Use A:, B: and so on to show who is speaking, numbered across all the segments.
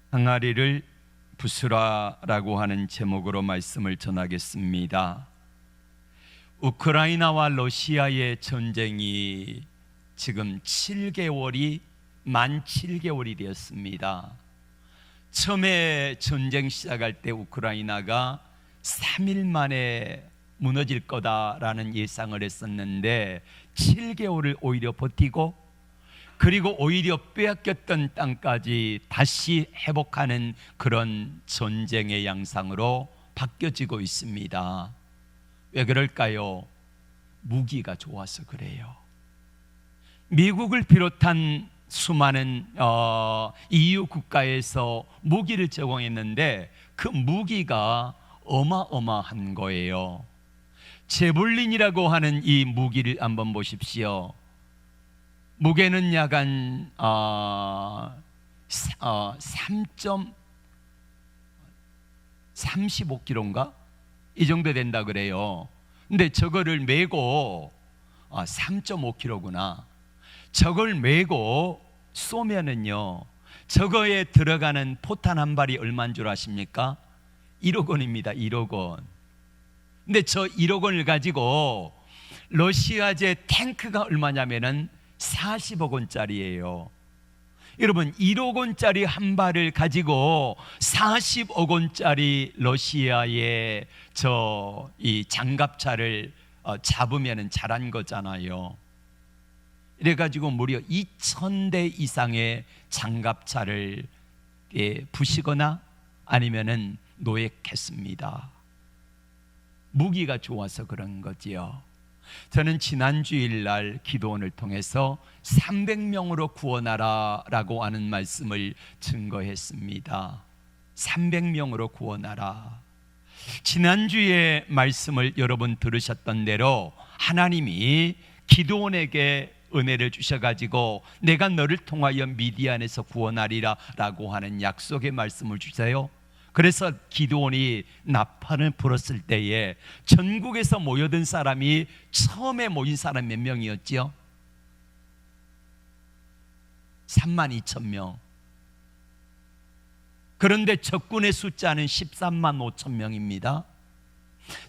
A: 항아리를 부수라라고 하는 제목으로 말씀을 전하겠습니다. 우크라이나와 러시아의 전쟁이 지금 만 7개월이 되었습니다. 처음에 전쟁 시작할 때 우크라이나가 3일 만에 무너질 거다라는 예상을 했었는데 7개월을 오히려 버티고, 그리고 오히려 빼앗겼던 땅까지 다시 회복하는 그런 전쟁의 양상으로 바뀌어지고 있습니다. 왜 그럴까요? 무기가 좋아서 그래요. 미국을 비롯한 수많은 EU 국가에서 무기를 제공했는데 그 무기가 어마어마한 거예요. 제블린이라고 하는 이 무기를 한번 보십시오. 무게는 약 한 3.35kg인가? 이 정도 된다 그래요. 근데 저거를 메고 3.5kg구나. 저걸 메고 쏘면은요, 저거에 들어가는 포탄 한 발이 얼마인 줄 아십니까? 1억 원입니다. 1억 원. 근데 저 1억 원을 가지고 러시아제 탱크가 얼마냐면은 40억 원짜리예요. 여러분, 1억 원짜리 한 발을 가지고 40억 원짜리 러시아의 이 장갑차를 잡으면은 잘한 거잖아요. 이래가지고 무려 2,000대 이상의 장갑차를 부시거나 아니면은 노획했습니다. 무기가 좋아서 그런 거지요. 저는 지난 주일날 기도원을 통해서 300명으로 구원하라 라고 하는 말씀을 증거했습니다. 300명으로 구원하라. 지난주에 말씀을 여러분 들으셨던 대로 하나님이 기도원에게 은혜를 주셔가지고 내가 너를 통하여 미디안에서 구원하리라 라고 하는 약속의 말씀을 주세요. 그래서 기드온이 나팔을 불었을 때에 전국에서 모여든 사람이, 처음에 모인 사람 몇 명이었죠? 32,000명. 그런데 적군의 숫자는 13만 5천 명입니다.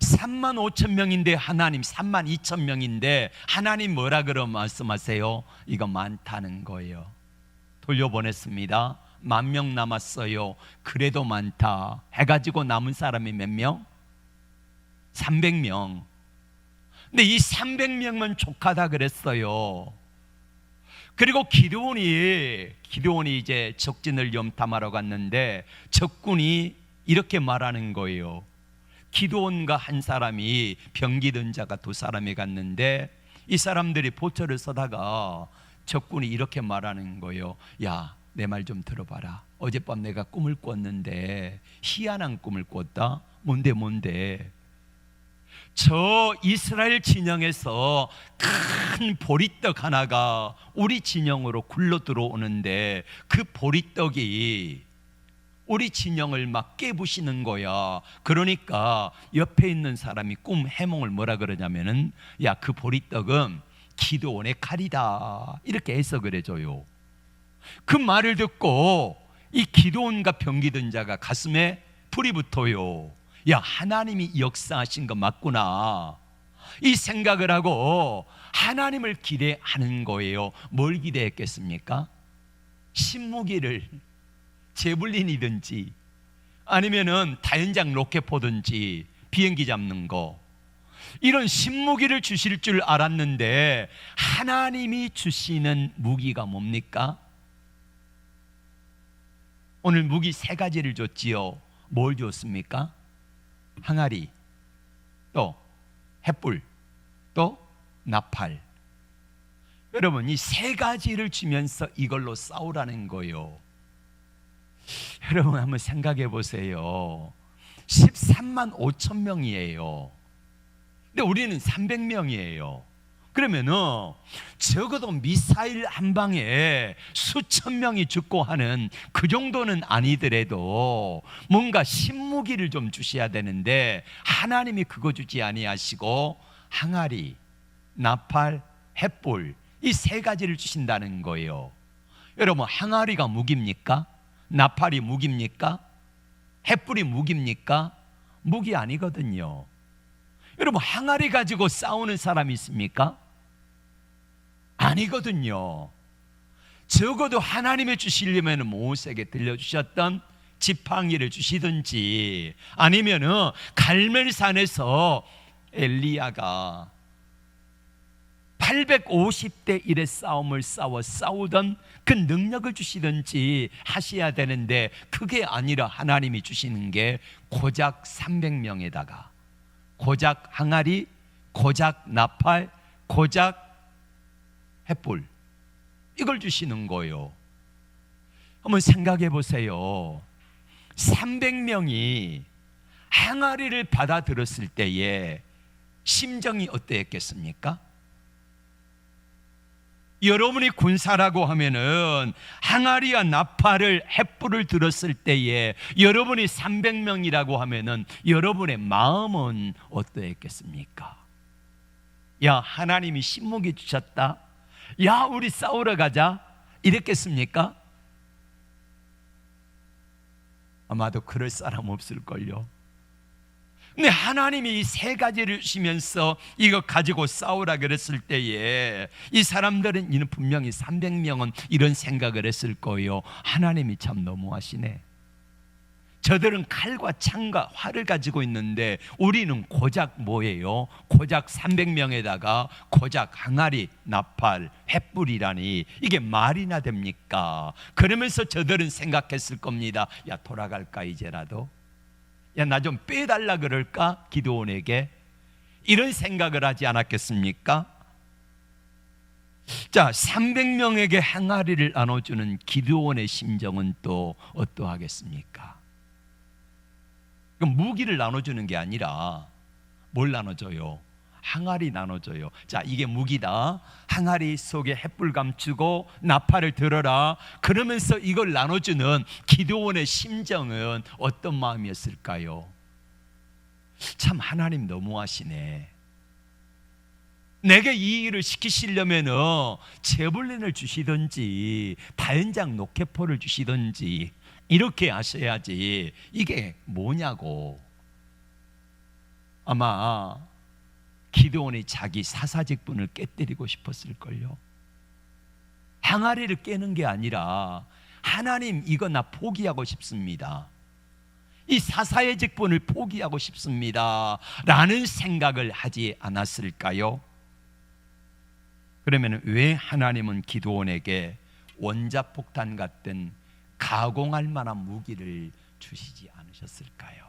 A: 3만 5천 명인데 하나님 3만 2천 명인데 하나님 뭐라 그러 말씀하세요? 이거 많다는 거예요. 돌려보냈습니다. 10,000명 남았어요. 그래도 많다 해가지고 남은 사람이 몇 명? 300명. 근데 이 300명만 족하다 그랬어요. 그리고 기드온이 이제 적진을 염탐하러 갔는데 적군이 이렇게 말하는 거예요. 기드온과 한 사람이, 병기 든 자가 2사람이 갔는데 이 사람들이 보초를 서다가 적군이 이렇게 말하는 거예요. 야, 내 말 좀 들어봐라. 어젯밤 내가 꿈을 꿨는데 희한한 꿈을 꿨다. 뭔데? 저 이스라엘 진영에서 큰 보리떡 하나가 우리 진영으로 굴러 들어오는데 그 보리떡이 우리 진영을 막 깨부시는 거야. 그러니까 옆에 있는 사람이 꿈 해몽을 뭐라 그러냐면은, 야, 그 보리떡은 기드온의 칼이다, 이렇게 해석을 해줘요. 그 말을 듣고 이 기드온과 병기 든 자가 가슴에 불이 붙어요. 야, 하나님이 역사하신 거 맞구나, 이 생각을 하고 하나님을 기대하는 거예요. 뭘 기대했겠습니까? 신무기를, 제블린이든지 아니면은 다연장 로켓포든지 비행기 잡는 거, 이런 신무기를 주실 줄 알았는데 하나님이 주시는 무기가 뭡니까? 오늘 무기 3가지를 줬지요. 뭘 줬습니까? 항아리, 또 횃불, 또 나팔. 여러분, 이 3가지를 주면서 이걸로 싸우라는 거예요. 여러분 한번 생각해 보세요. 13만 5천 명이에요. 근데 우리는 300명이에요. 그러면은 적어도 미사일 한 방에 수천 명이 죽고 하는 그 정도는 아니더라도 뭔가 신무기를 좀 주셔야 되는데 하나님이 그거 주지 아니하시고 항아리, 나팔, 횃불, 이 3가지를 주신다는 거예요. 여러분, 항아리가 무기입니까? 나팔이 무기입니까? 횃불이 무기입니까? 무기 아니거든요. 여러분, 항아리 가지고 싸우는 사람이 있습니까? 아니거든요. 적어도 하나님이 주시려면 모세에게 들려주셨던 지팡이를 주시든지, 아니면은 갈멜산에서 엘리야가 850대 1의 싸움을 싸우던 그 능력을 주시든지 하셔야 되는데, 그게 아니라 하나님이 주시는 게 고작 300명에다가 고작 항아리, 고작 나팔, 고작 횃불, 이걸 주시는 거예요. 한번 생각해 보세요. 300명이 항아리를 받아들었을 때에 심정이 어떠했겠습니까? 여러분이 군사라고 하면은 항아리와 나팔을, 횃불을 들었을 때에 여러분이 300명이라고 하면은 여러분의 마음은 어떠했겠습니까? 야, 하나님이 신무기 주셨다, 야, 우리 싸우러 가자, 이랬겠습니까? 아마도 그럴 사람 없을걸요. 근데 하나님이 이 세 가지를 주시면서 이거 가지고 싸우라 그랬을 때에 이 사람들은 이는 분명히 300명은 이런 생각을 했을 거예요. 하나님이 참 너무하시네. 저들은 칼과 창과 활을 가지고 있는데 우리는 고작 뭐예요? 고작 300명에다가 고작 항아리, 나팔, 횃불이라니, 이게 말이나 됩니까? 그러면서 저들은 생각했을 겁니다. 야, 돌아갈까 이제라도? 야, 나 좀 빼달라 그럴까? 기드온에게. 이런 생각을 하지 않았겠습니까? 자, 300명에게 항아리를 나눠주는 기드온의 심정은 또 어떠하겠습니까? 그럼 무기를 나눠주는 게 아니라 뭘 나눠줘요? 항아리 나눠줘요. 자, 이게 무기다. 항아리 속에 횃불 감추고 나팔을 들어라. 그러면서 이걸 나눠주는 기드온의 심정은 어떤 마음이었을까요? 참, 하나님 너무하시네. 내게 이 일을 시키시려면은 제블린을 주시든지 다연장 로켓포를 주시든지 이렇게 하셔야지, 이게 뭐냐고. 아마 기드온이 자기 사사직분을 깨뜨리고 싶었을걸요. 항아리를 깨는 게 아니라 하나님, 이거 나 포기하고 싶습니다, 이 사사의 직분을 포기하고 싶습니다 라는 생각을 하지 않았을까요? 그러면 왜 하나님은 기드온에게 원자폭탄 같은 가공할 만한 무기를 주시지 않으셨을까요?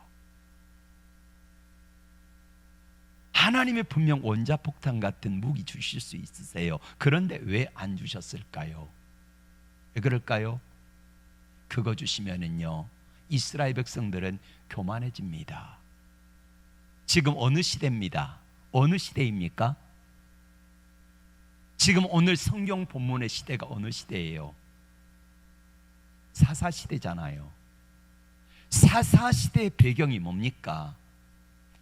A: 하나님이 분명 원자폭탄 같은 무기 주실 수 있으세요. 그런데 왜 안 주셨을까요? 왜 그럴까요? 그거 주시면은요, 이스라엘 백성들은 교만해집니다. 지금 어느 시대입니다. 어느 시대입니까? 지금 오늘 성경 본문의 시대가 어느 시대예요? 사사시대잖아요. 사사시대의 배경이 뭡니까?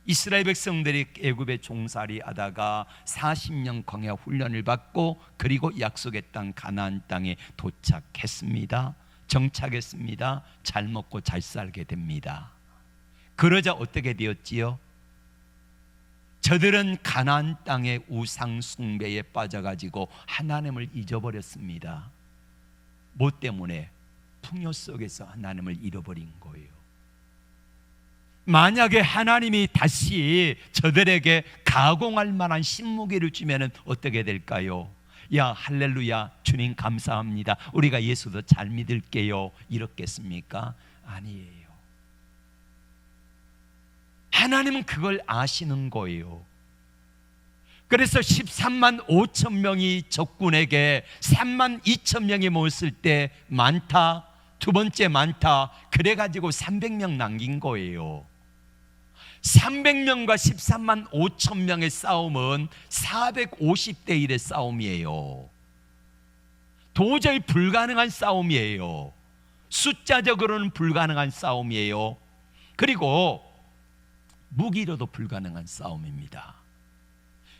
A: 이스라엘 백성들이 애굽에 종살이 하다가 40년 광야 훈련을 받고 그리고 약속의 땅 가나안 땅에 도착했습니다. 정착했습니다. 잘 먹고 잘 살게 됩니다. 그러자 어떻게 되었지요? 저들은 가나안 땅의 우상 숭배에 빠져가지고 하나님을 잊어버렸습니다. 뭐 때문에? 풍요 속에서 하나님을 잃어버린 거예요. 만약에 하나님이 다시 저들에게 가공할 만한 신무기를 주면 어떻게 될까요? 야, 할렐루야, 주님 감사합니다, 우리가 예수도 잘 믿을게요, 이렇겠습니까? 아니에요. 하나님은 그걸 아시는 거예요. 그래서 13만 5천 명이 적군에게 3만 2천 명이 모였을 때 많다, 두 번째 많다, 그래가지고 300명 남긴 거예요. 300명과 13만 5천 명의 싸움은 450대 1의 싸움이에요. 도저히 불가능한 싸움이에요. 숫자적으로는 불가능한 싸움이에요. 그리고 무기로도 불가능한 싸움입니다.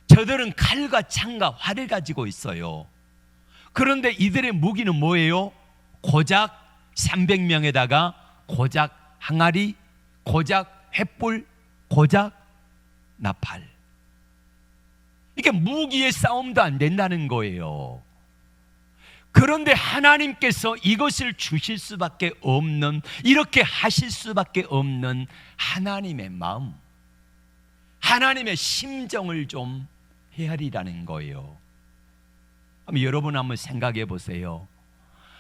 A: 저들은 칼과 창과 활을 가지고 있어요. 그런데 이들의 무기는 뭐예요? 고작 300명에다가 고작 항아리, 고작 횃불, 고작 나팔. 이게 무기의 싸움도 안 된다는 거예요. 그런데 하나님께서 이것을 주실 수밖에 없는, 이렇게 하실 수밖에 없는 하나님의 마음, 하나님의 심정을 좀 헤아리라는 거예요. 그럼 여러분 한번 생각해 보세요.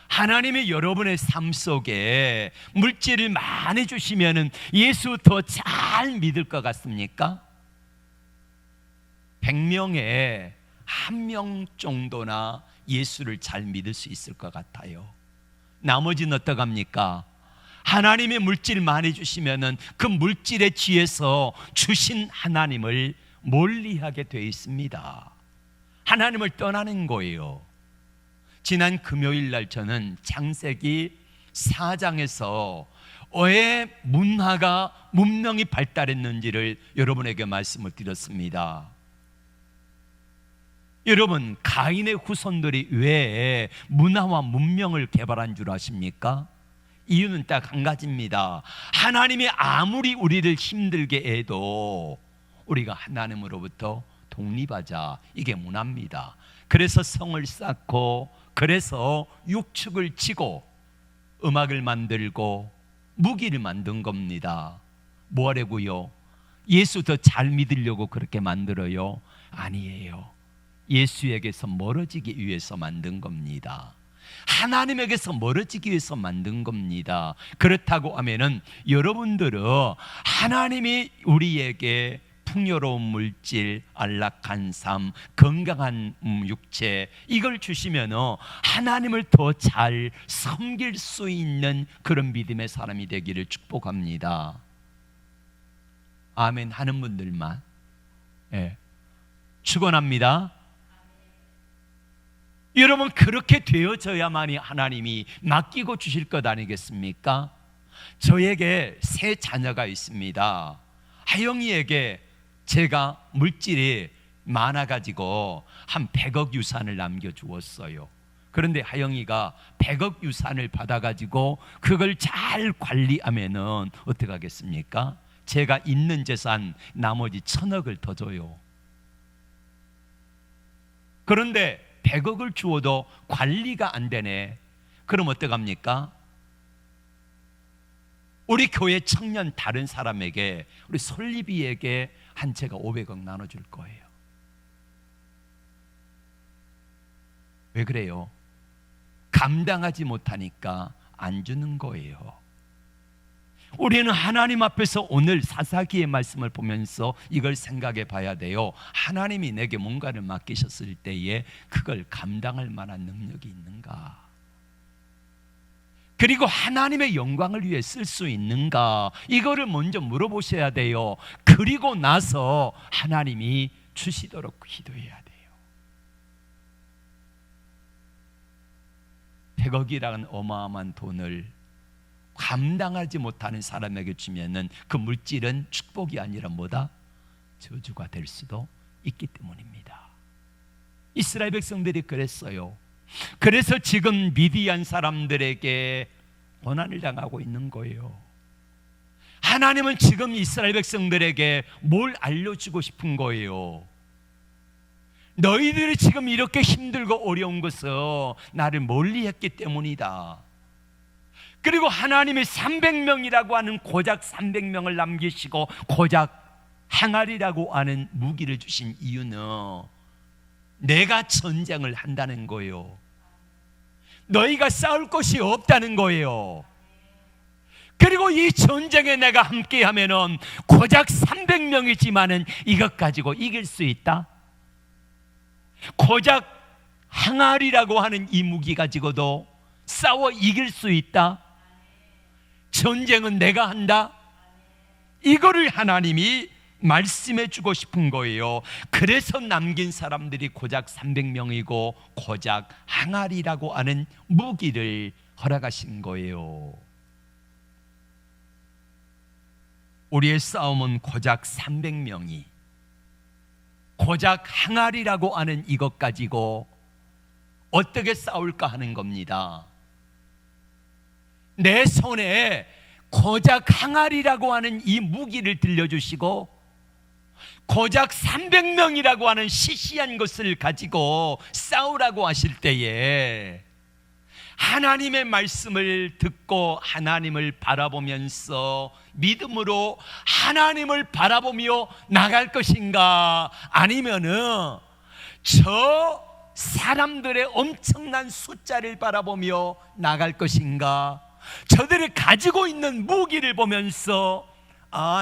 A: 하나님이 여러분의 삶 속에 물질을 많이 주시면 예수 더 잘 믿을 것 같습니까? 100명에 1명 정도나 예수를 잘 믿을 수 있을 것 같아요. 나머지는 어떡합니까? 하나님의 물질 많이 주시면은 그 물질에 취해서 주신 하나님을 멀리하게 되어 있습니다. 하나님을 떠나는 거예요. 지난 금요일 날 저는 창세기 4장에서 왜 문화가 문명이 발달했는지를 여러분에게 말씀을 드렸습니다. 여러분, 가인의 후손들이 왜 문화와 문명을 개발한 줄 아십니까? 이유는 딱 한 가지입니다. 하나님이 아무리 우리를 힘들게 해도 우리가 하나님으로부터 독립하자, 이게 문화입니다. 그래서 성을 쌓고, 그래서 육축을 치고 음악을 만들고 무기를 만든 겁니다. 뭐 하려고요? 예수 더 잘 믿으려고 그렇게 만들어요? 아니에요. 예수에게서 멀어지기 위해서 만든 겁니다. 하나님에게서 멀어지기 위해서 만든 겁니다. 그렇다고 하면은 여러분들은 하나님이 우리에게 풍요로운 물질, 안락한 삶, 건강한 육체, 이걸 주시면 하나님을 더 잘 섬길 수 있는 그런 믿음의 사람이 되기를 축복합니다. 아멘 하는 분들만 축원합니다. 여러분, 그렇게 되어져야만이 하나님이 맡기고 주실 것 아니겠습니까? 저에게 세 자녀가 있습니다. 하영이에게 제가 물질이 많아가지고 한 100억 유산을 남겨주었어요. 그런데 하영이가 100억 유산을 받아가지고 그걸 잘 관리하면은 어떻게 하겠습니까? 제가 있는 재산 나머지 1000억을 더 줘요. 그런데 100억을 주어도 관리가 안 되네. 그럼 어떡합니까? 우리 교회 청년 다른 사람에게, 우리 솔리비에게 한 채가 500억 나눠줄 거예요. 왜 그래요? 감당하지 못하니까 안 주는 거예요. 우리는 하나님 앞에서 오늘 사사기의 말씀을 보면서 이걸 생각해 봐야 돼요. 하나님이 내게 뭔가를 맡기셨을 때에 그걸 감당할 만한 능력이 있는가? 그리고 하나님의 영광을 위해 쓸 수 있는가? 이거를 먼저 물어보셔야 돼요. 그리고 나서 하나님이 주시도록 기도해야 돼요. 100억이라는 어마어마한 돈을 감당하지 못하는 사람에게 주면은 그 물질은 축복이 아니라 뭐다? 저주가 될 수도 있기 때문입니다. 이스라엘 백성들이 그랬어요. 그래서 지금 미디안 사람들에게 고난을 당하고 있는 거예요. 하나님은 지금 이스라엘 백성들에게 뭘 알려주고 싶은 거예요? 너희들이 지금 이렇게 힘들고 어려운 것은 나를 멀리했기 때문이다. 그리고 하나님이 300명이라고 하는 고작 300명을 남기시고 고작 항아리라고 하는 무기를 주신 이유는 내가 전쟁을 한다는 거예요. 너희가 싸울 것이 없다는 거예요. 그리고 이 전쟁에 내가 함께 하면은 고작 300명이지만은 이것 가지고 이길 수 있다. 고작 항아리라고 하는 이 무기 가지고도 싸워 이길 수 있다. 전쟁은 내가 한다. 이거를 하나님이 말씀해 주고 싶은 거예요. 그래서 남긴 사람들이 고작 300명이고 고작 항아리라고 하는 무기를 허락하신 거예요. 우리의 싸움은 고작 300명이 고작 항아리라고 하는 이것 가지고 어떻게 싸울까 하는 겁니다. 내 손에 고작 항아리라고 하는 이 무기를 들려주시고 고작 300명이라고 하는 시시한 것을 가지고 싸우라고 하실 때에 하나님의 말씀을 듣고 하나님을 바라보면서 믿음으로 하나님을 바라보며 나갈 것인가, 아니면은 저 사람들의 엄청난 숫자를 바라보며 나갈 것인가, 저들이 가지고 있는 무기를 보면서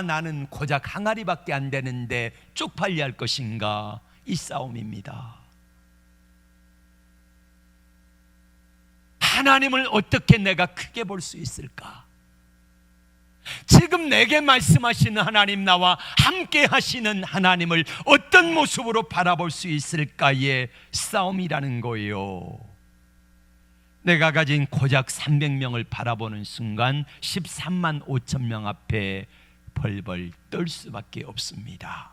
A: 나는 고작 항아리밖에 안 되는데 쪽팔려 할 것인가, 이 싸움입니다. 하나님을 어떻게 내가 크게 볼 수 있을까? 지금 내게 말씀하시는 하나님, 나와 함께 하시는 하나님을 어떤 모습으로 바라볼 수 있을까의 싸움이라는 거예요. 내가 가진 고작 300명을 바라보는 순간 13만 5천 명 앞에 벌벌 떨 수밖에 없습니다.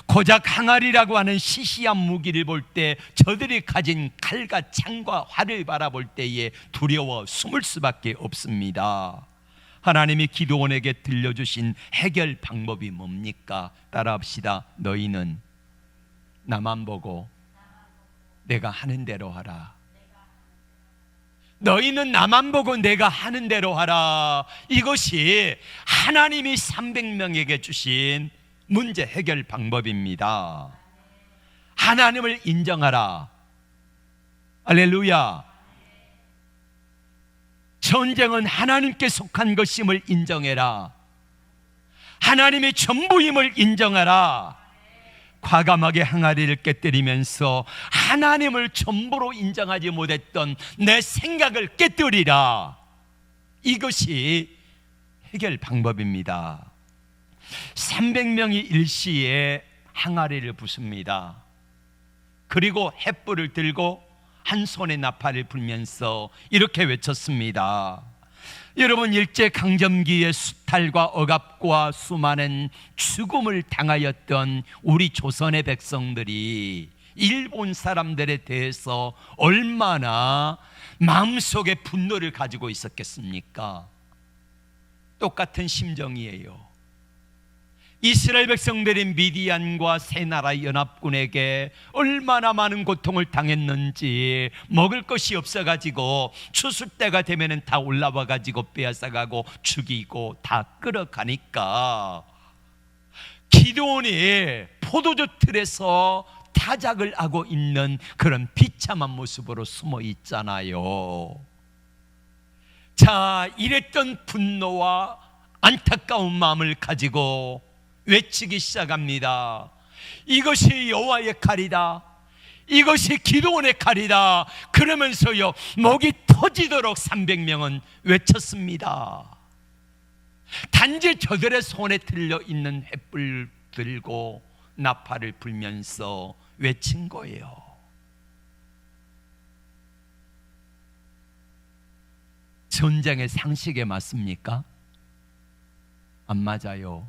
A: 고작 항아리라고 하는 시시한 무기를 볼 때, 저들이 가진 칼과 창과 활을 바라볼 때에 두려워 숨을 수밖에 없습니다. 하나님이 기드온에게 들려주신 해결 방법이 뭡니까? 따라합시다. 너희는 나만 보고 내가 하는 대로 하라. 너희는 나만 보고 내가 하는 대로 하라. 이것이 하나님이 300명에게 주신 문제 해결 방법입니다. 하나님을 인정하라. 할렐루야. 전쟁은 하나님께 속한 것임을 인정해라. 하나님의 전부임을 인정하라. 과감하게 항아리를 깨뜨리면서 하나님을 전부로 인정하지 못했던 내 생각을 깨뜨리라. 이것이 해결 방법입니다. 300명이 일시에 항아리를 부숩니다. 그리고 횃불을 들고 한 손에 나팔을 불면서 이렇게 외쳤습니다. 여러분, 일제강점기의 수탈과 억압과 수많은 죽음을 당하였던 우리 조선의 백성들이 일본 사람들에 대해서 얼마나 마음속에 분노를 가지고 있었겠습니까? 똑같은 심정이에요. 이스라엘 백성들이 미디안과 세 나라 연합군에게 얼마나 많은 고통을 당했는지, 먹을 것이 없어가지고 추수 때가 되면 다 올라와가지고 빼앗아가고 죽이고 다 끌어가니까 기드온이 포도주 틀에서 타작을 하고 있는 그런 비참한 모습으로 숨어 있잖아요. 자, 이랬던 분노와 안타까운 마음을 가지고 외치기 시작합니다. 이것이 여호와의 칼이다. 이것이 기드온의 칼이다. 그러면서요, 목이 터지도록 300명은 외쳤습니다. 단지 저들의 손에 들려 있는 횃불 들고 나팔을 불면서 외친 거예요. 전쟁의 상식에 맞습니까? 안 맞아요.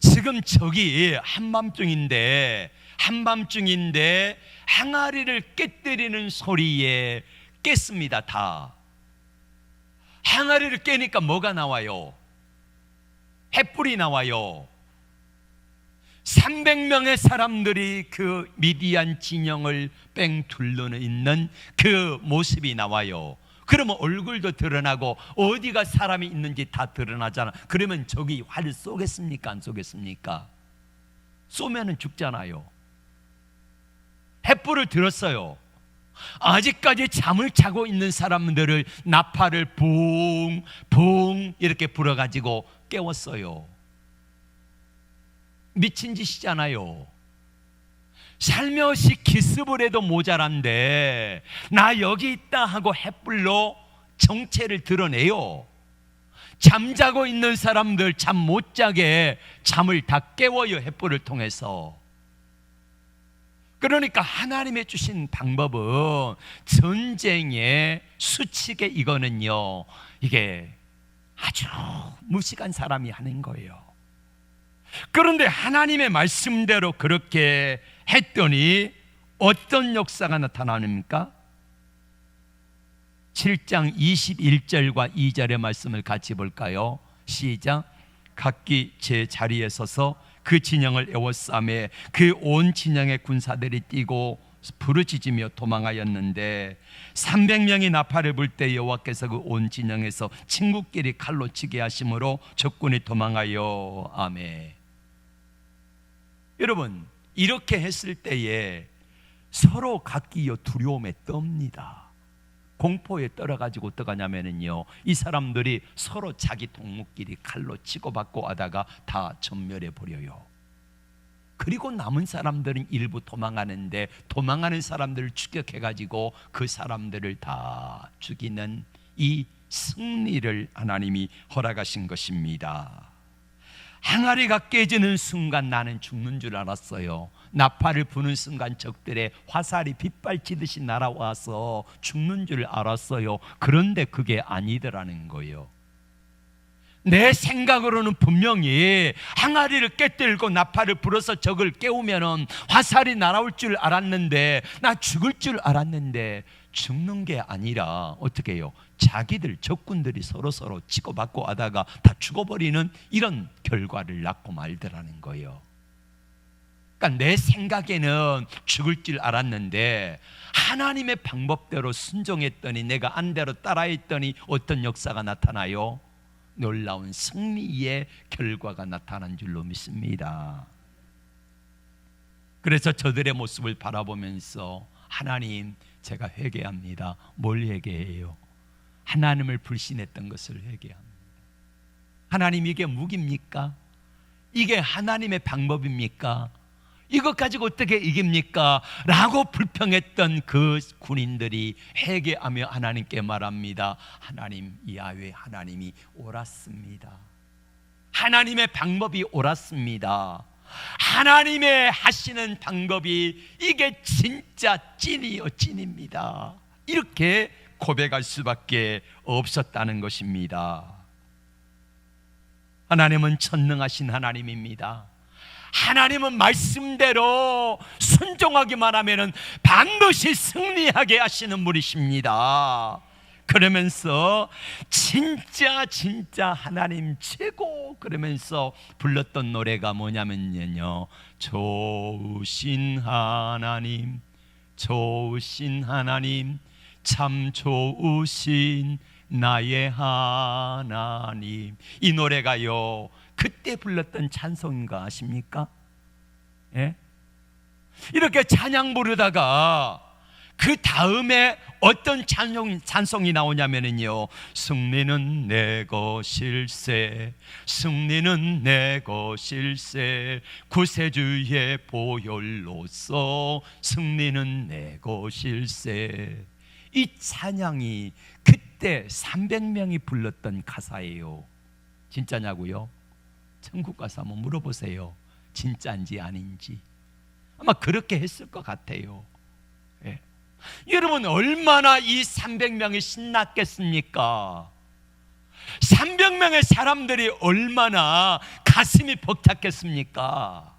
A: 지금 저기 한밤중인데 항아리를 깨뜨리는 소리에 깼습니다. 다. 항아리를 깨니까 뭐가 나와요? 횃불이 나와요. 300명의 사람들이 그 미디안 진영을 뺑 둘러는 있는 그 모습이 나와요. 그러면 얼굴도 드러나고 어디가 사람이 있는지 다 드러나잖아. 그러면 저기 활을 쏘겠습니까? 안 쏘겠습니까? 쏘면은 죽잖아요. 횃불을 들었어요. 아직까지 잠을 자고 있는 사람들을 나팔을 붕붕 이렇게 불어가지고 깨웠어요. 미친 짓이잖아요. 살며시 기습을 해도 모자란데 나 여기 있다 하고 횃불로 정체를 드러내요. 잠자고 있는 사람들 잠 못 자게 잠을 다 깨워요. 횃불을 통해서. 그러니까 하나님의 주신 방법은 전쟁의 수칙에 이거는요, 이게 아주 무식한 사람이 하는 거예요. 그런데 하나님의 말씀대로 그렇게 했더니 어떤 역사가 나타납니까? 7장 21절과 2절의 말씀을 같이 볼까요? 시작. 각기 제 자리에 서서 그 진영을 에워싸매 그 온 진영의 군사들이 뛰고 부르짖으며 도망하였는데 300명이 나팔을 불 때 여호와께서 그 온 진영에서 친구끼리 칼로 치게 하심으로 적군이 도망하여. 아멘. 여러분, 이렇게 했을 때에 서로 각기 두려움에 떱니다. 공포에 떨어가지고 어떡하냐면요, 이 사람들이 서로 자기 동무끼리 칼로 치고받고 하다가 다 전멸해 버려요. 그리고 남은 사람들은 일부 도망가는데 도망가는 사람들을 추격해가지고 그 사람들을 다 죽이는 이 승리를 하나님이 허락하신 것입니다. 항아리가 깨지는 순간 나는 죽는 줄 알았어요. 나팔을 부는 순간 적들의 화살이 빗발치듯이 날아와서 죽는 줄 알았어요. 그런데 그게 아니더라는 거예요. 내 생각으로는 분명히 항아리를 깨뜨리고 나팔을 불어서 적을 깨우면 화살이 날아올 줄 알았는데, 나 죽을 줄 알았는데 죽는 게 아니라 어떻게 해요? 자기들 적군들이 서로 치고받고 하다가 다 죽어버리는 이런 결과를 낳고 말더라는 거예요. 그러니까 내 생각에는 죽을 줄 알았는데 하나님의 방법대로 순종했더니, 내가 안대로 따라했더니 어떤 역사가 나타나요? 놀라운 승리의 결과가 나타난 줄로 믿습니다. 그래서 저들의 모습을 바라보면서 하나님, 제가 회개합니다. 뭘 회개해요? 하나님을 불신했던 것을 회개합니다. 하나님, 이게 무기입니까? 이게 하나님의 방법입니까? 이것 가지고 어떻게 이깁니까? 라고 불평했던 그 군인들이 회개하며 하나님께 말합니다. 하나님, 야훼 하나님이 옳았습니다. 하나님의 방법이 옳았습니다. 하나님의 하시는 방법이 이게 진짜 찐이요 찐입니다. 이렇게 고백할 수밖에 없었다는 것입니다. 하나님은 전능하신 하나님입니다. 하나님은 말씀대로 순종하기만 하면 반드시 승리하게 하시는 분이십니다. 그러면서 진짜 하나님 최고 그러면서 불렀던 노래가 뭐냐면요, 좋으신 하나님, 좋으신 하나님, 참 좋으신 나의 하나님. 이 노래가요, 그때 불렀던 찬송인 거 아십니까? 예? 이렇게 찬양 부르다가 그 다음에 어떤 찬송이 나오냐면요, 승리는 내 것일세, 승리는 내 것일세, 구세주의 보혈로서 승리는 내 것일세. 이 찬양이 그때 300명이 불렀던 가사예요. 진짜냐고요? 천국 가서 한번 물어보세요. 진짜인지 아닌지. 아마 그렇게 했을 것 같아요. 예. 여러분, 얼마나 이 300명이 신났겠습니까? 300명의 사람들이 얼마나 가슴이 벅찼겠습니까?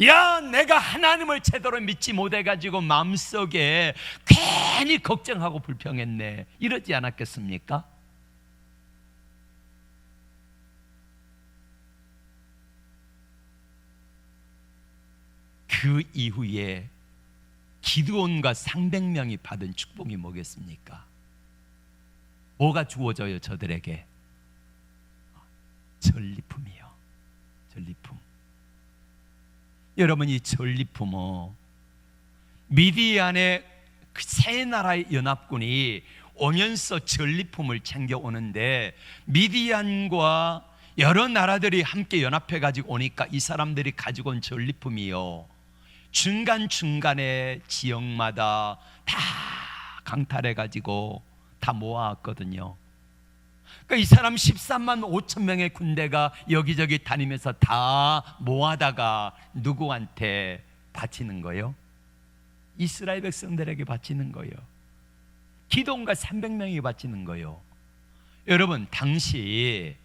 A: 야, 내가 하나님을 제대로 믿지 못해가지고 마음속에 괜히 걱정하고 불평했네, 이러지 않았겠습니까? 그 이후에 기드온과 300명이 받은 축복이 뭐겠습니까? 뭐가 주어져요 저들에게? 전리품이요. 전리품. 여러분, 이 전리품은 미디안의 그 세 나라의 연합군이 오면서 전리품을 챙겨오는데, 미디안과 여러 나라들이 함께 연합해가지고 오니까 이 사람들이 가지고 온 전리품이요, 중간중간에 지역마다 다 강탈해가지고 다 모아왔거든요. 그러니까 이 사람 13만 5천 명의 군대가 여기저기 다니면서 다 모아다가 누구한테 바치는 거예요? 이스라엘 백성들에게 바치는 거예요. 기드온과 300명이 바치는 거예요. 여러분, 당시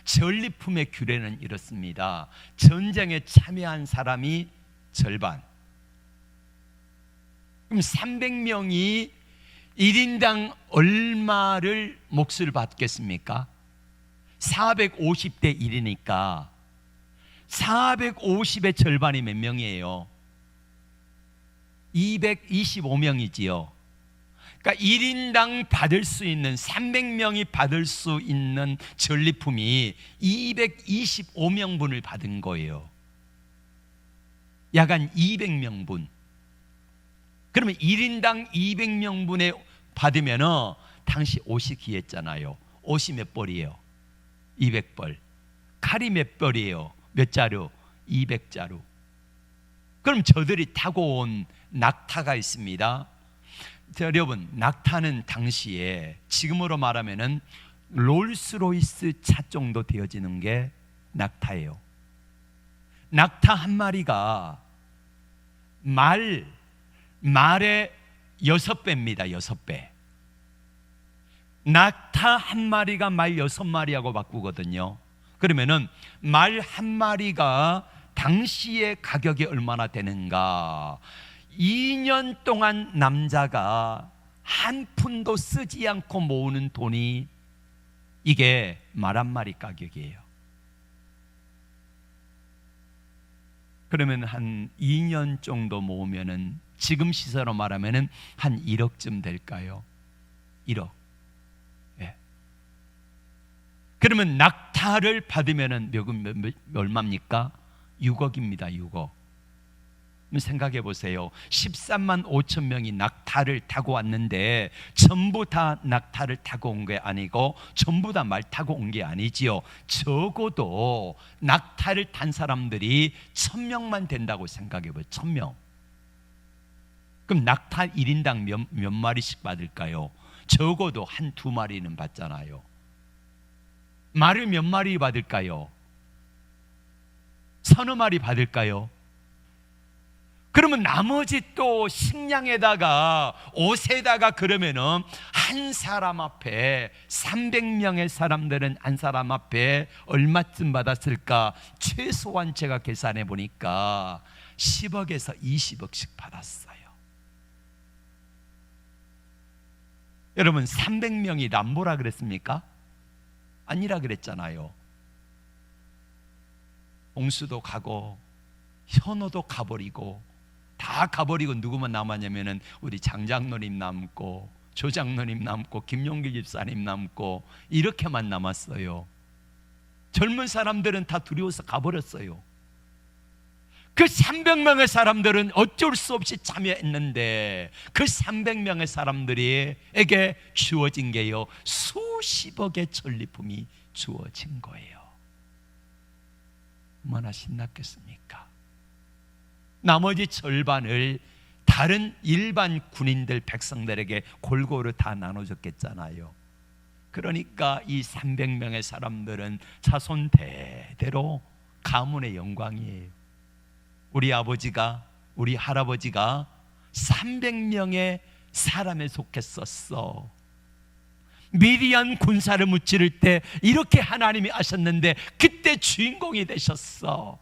A: 전리품의 규례는 이렇습니다. 전쟁에 참여한 사람이 절반. 그럼 300명이 1인당 얼마를 몫을 받겠습니까? 450대 1이니까 450의 절반이 몇 명이에요? 225명이지요. 그러니까 1인당 받을 수 있는 300명이 받을 수 있는 전리품이 225명분을 받은 거예요. 약 한 200명분. 그러면 1인당 200명분에 받으면 당시 옷이 귀했잖아요. 옷이 몇 벌이에요? 200벌. 칼이 몇 벌이에요? 몇 자루? 200자루. 그럼 저들이 타고 온 낙타가 있습니다. 여러분, 낙타는 당시에 지금으로 말하면은 롤스로이스 차 정도 되어지는 게 낙타예요. 낙타 한 마리가 말의 6배입니다. 6배. 낙타 한 마리가 말 6마리하고 바꾸거든요. 그러면은 말 한 마리가 당시의 가격이 얼마나 되는가? 2년 동안 남자가 한 푼도 쓰지 않고 모으는 돈이 이게 말 한 마리 가격이에요. 그러면 한 2년 정도 모으면은 지금 시세로 말하면은 한 1억쯤 될까요? 1억. 예. 그러면 낙타를 받으면은 얼마입니까? 6억입니다. 6억. 생각해 보세요. 13만 5천 명이 낙타를 타고 왔는데 전부 다 낙타를 타고 온 게 아니고 전부 다 말 타고 온 게 아니지요. 적어도 낙타를 탄 사람들이 1000명만 된다고 생각해 보세요. 1000명. 그럼 낙타 1인당 몇 마리씩 받을까요? 적어도 한 2마리는 받잖아요. 말을 몇 마리 받을까요? 서너 마리 받을까요? 그러면 나머지 또 식량에다가 옷에다가 그러면은 한 사람 앞에 300명의 사람들은 한 사람 앞에 얼마쯤 받았을까? 최소한 제가 계산해 보니까 10억에서 20억씩 받았어요. 여러분, 300명이 남보라 그랬습니까? 아니라 그랬잖아요. 옹수도 가고 현호도 가버리고 다 가버리고 누구만 남았냐면은 우리 장장로님 남고 조장로님 남고 김용길 집사님 남고 이렇게만 남았어요. 젊은 사람들은 다 두려워서 가버렸어요. 그 300명의 사람들은 어쩔 수 없이 참여했는데 그 300명의 사람들에게 주어진 게요, 수십억의 전리품이 주어진 거예요. 얼마나 신났겠습니까? 나머지 절반을 다른 일반 군인들 백성들에게 골고루 다 나눠줬겠잖아요. 그러니까 이 300명의 사람들은 자손 대대로 가문의 영광이에요. 우리 아버지가, 우리 할아버지가 300명의 사람에 속했었어. 미디안 군사를 무찌를 때 이렇게 하나님이 아셨는데 그때 주인공이 되셨어.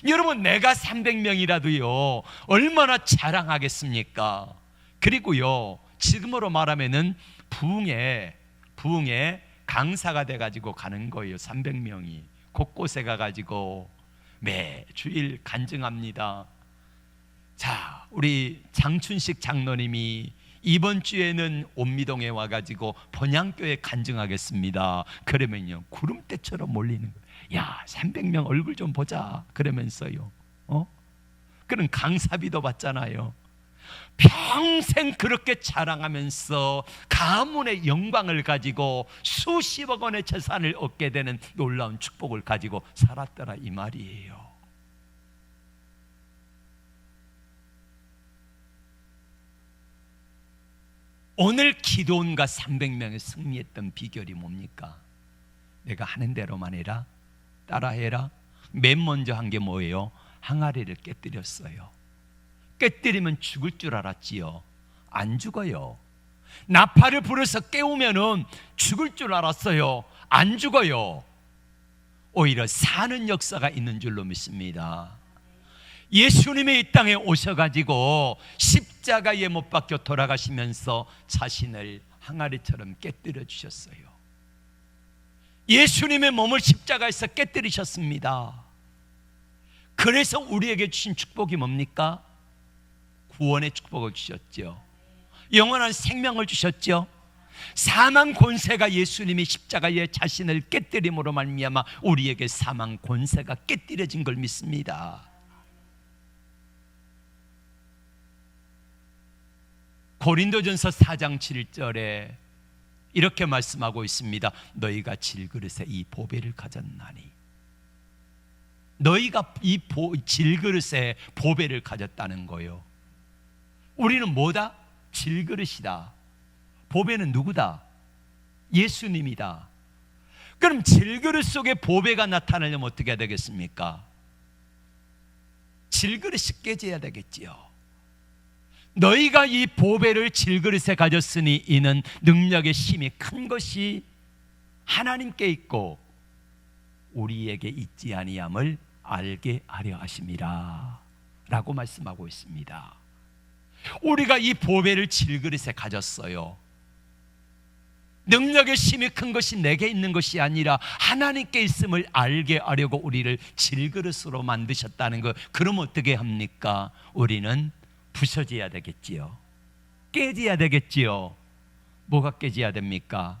A: 여러분, 내가 300명이라도요 얼마나 자랑하겠습니까? 그리고요, 지금으로 말하면은 부흥에 강사가 돼가지고 가는 거예요. 300명이 곳곳에 가가지고 매주일 간증합니다. 자, 우리 장춘식 장로님이 이번 주에는 옴미동에 와가지고 번양교회 간증하겠습니다. 그러면요, 구름대처럼 몰리는 거예요. 야, 300명 얼굴 좀 보자. 그러면서요, 그런 강사비도 받잖아요. 평생 그렇게 자랑하면서 가문의 영광을 가지고 수십억 원의 재산을 얻게 되는 놀라운 축복을 가지고 살았더라, 이 말이에요. 오늘 기드온과 300명이 승리했던 비결이 뭡니까? 내가 하는 대로만 해라, 따라해라. 맨 먼저 한 게 뭐예요? 항아리를 깨뜨렸어요. 깨뜨리면 죽을 줄 알았지요. 안 죽어요. 나팔을 불어서 깨우면은 죽을 줄 알았어요. 안 죽어요. 오히려 사는 역사가 있는 줄로 믿습니다. 예수님이 이 땅에 오셔가지고 십자가에 못 박혀 돌아가시면서 자신을 항아리처럼 깨뜨려 주셨어요. 예수님의 몸을 십자가에서 깨뜨리셨습니다. 그래서 우리에게 주신 축복이 뭡니까? 구원의 축복을 주셨죠. 영원한 생명을 주셨죠. 사망 권세가 예수님이 십자가에 자신을 깨뜨림으로 말미암아 우리에게 사망 권세가 깨뜨려진 걸 믿습니다. 고린도전서 4장 7절에 이렇게 말씀하고 있습니다. 너희가 질그릇에 이 보배를 가졌나니. 너희가 이 질그릇에 보배를 가졌다는 거예요. 우리는 뭐다? 질그릇이다. 보배는 누구다? 예수님이다. 그럼 질그릇 속에 보배가 나타나려면 어떻게 해야 되겠습니까? 질그릇이 깨져야 되겠지요. 너희가 이 보배를 질그릇에 가졌으니 이는 능력의 힘이 큰 것이 하나님께 있고 우리에게 있지 아니함을 알게 하려 하심이라 라고 말씀하고 있습니다. 우리가 이 보배를 질그릇에 가졌어요. 능력의 힘이 큰 것이 내게 있는 것이 아니라 하나님께 있음을 알게 하려고 우리를 질그릇으로 만드셨다는 것. 그럼 어떻게 합니까? 우리는 부서져야 되겠지요. 깨져야 되겠지요. 뭐가 깨져야 됩니까?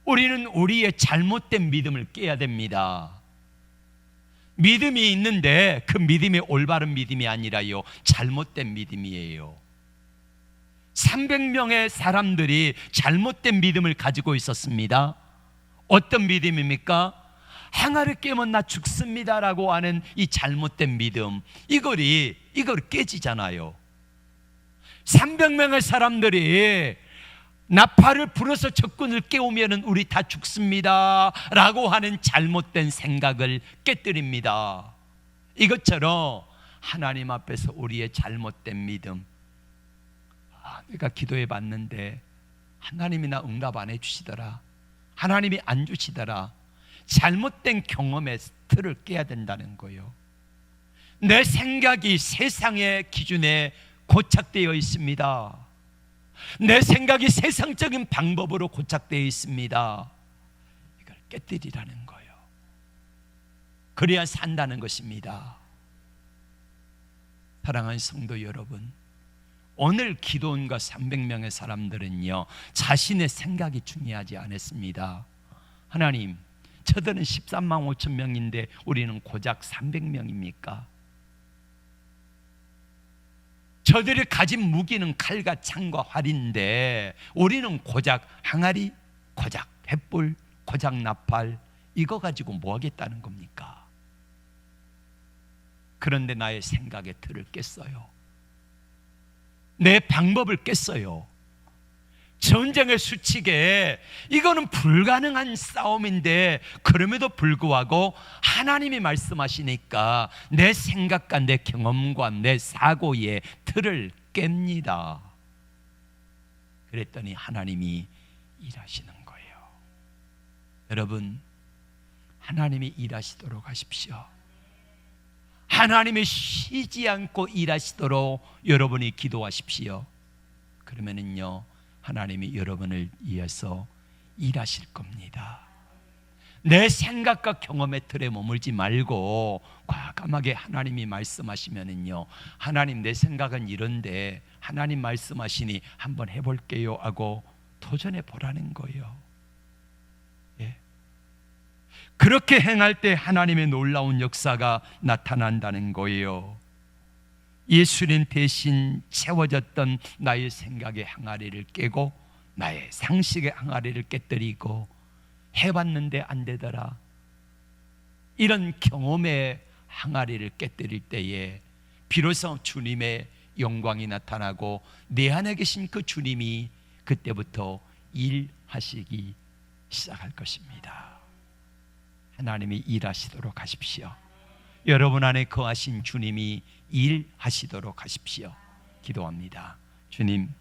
A: 우리는 우리의 잘못된 믿음을 깨야 됩니다. 믿음이 있는데 그 믿음이 올바른 믿음이 아니라요, 잘못된 믿음이에요. 300명의 사람들이 잘못된 믿음을 가지고 있었습니다. 어떤 믿음입니까? 항아리 깨면 나 죽습니다라고 하는 이 잘못된 믿음, 이걸 깨지잖아요. 300명의 사람들이 나팔을 불어서 적군을 깨우면 우리 다 죽습니다라고 하는 잘못된 생각을 깨뜨립니다. 이것처럼 하나님 앞에서 우리의 잘못된 믿음, 내가 기도해 봤는데 하나님이 나 응답 안 해주시더라, 하나님이 안 주시더라, 잘못된 경험의 틀을 깨야 된다는 거예요. 내 생각이 세상의 기준에 고착되어 있습니다. 내 생각이 세상적인 방법으로 고착되어 있습니다. 이걸 깨뜨리라는 거예요. 그래야 산다는 것입니다. 사랑하는 성도 여러분, 오늘 기도원과 300명의 사람들은요, 자신의 생각이 중요하지 않았습니다. 하나님, 저들은 13만 5천 명인데 우리는 고작 300명입니까? 저들이 가진 무기는 칼과 창과 활인데 우리는 고작 항아리, 고작 횃불, 고작 나팔, 이거 가지고 뭐 하겠다는 겁니까? 그런데 나의 생각의 틀을 깼어요. 내 방법을 깼어요. 전쟁의 수칙에 이거는 불가능한 싸움인데 그럼에도 불구하고 하나님이 말씀하시니까 내 생각과 내 경험과 내 사고의 틀을 깹니다. 그랬더니 하나님이 일하시는 거예요. 여러분, 하나님이 일하시도록 하십시오. 하나님이 쉬지 않고 일하시도록 여러분이 기도하십시오. 그러면은요, 하나님이 여러분을 위해서 일하실 겁니다. 내 생각과 경험의 틀에 머물지 말고 과감하게 하나님이 말씀하시면은요, 하나님 내 생각은 이런데 하나님 말씀하시니 한번 해볼게요 하고 도전해 보라는 거예요. 예. 그렇게 행할 때 하나님의 놀라운 역사가 나타난다는 거예요. 예수님 대신 채워졌던 나의 생각의 항아리를 깨고 나의 상식의 항아리를 깨뜨리고 해봤는데 안 되더라, 이런 경험의 항아리를 깨뜨릴 때에 비로소 주님의 영광이 나타나고 내 안에 계신 그 주님이 그때부터 일하시기 시작할 것입니다. 하나님이 일하시도록 하십시오. 여러분 안에 거하신 주님이 일하시도록 하십시오. 기도합니다. 주님,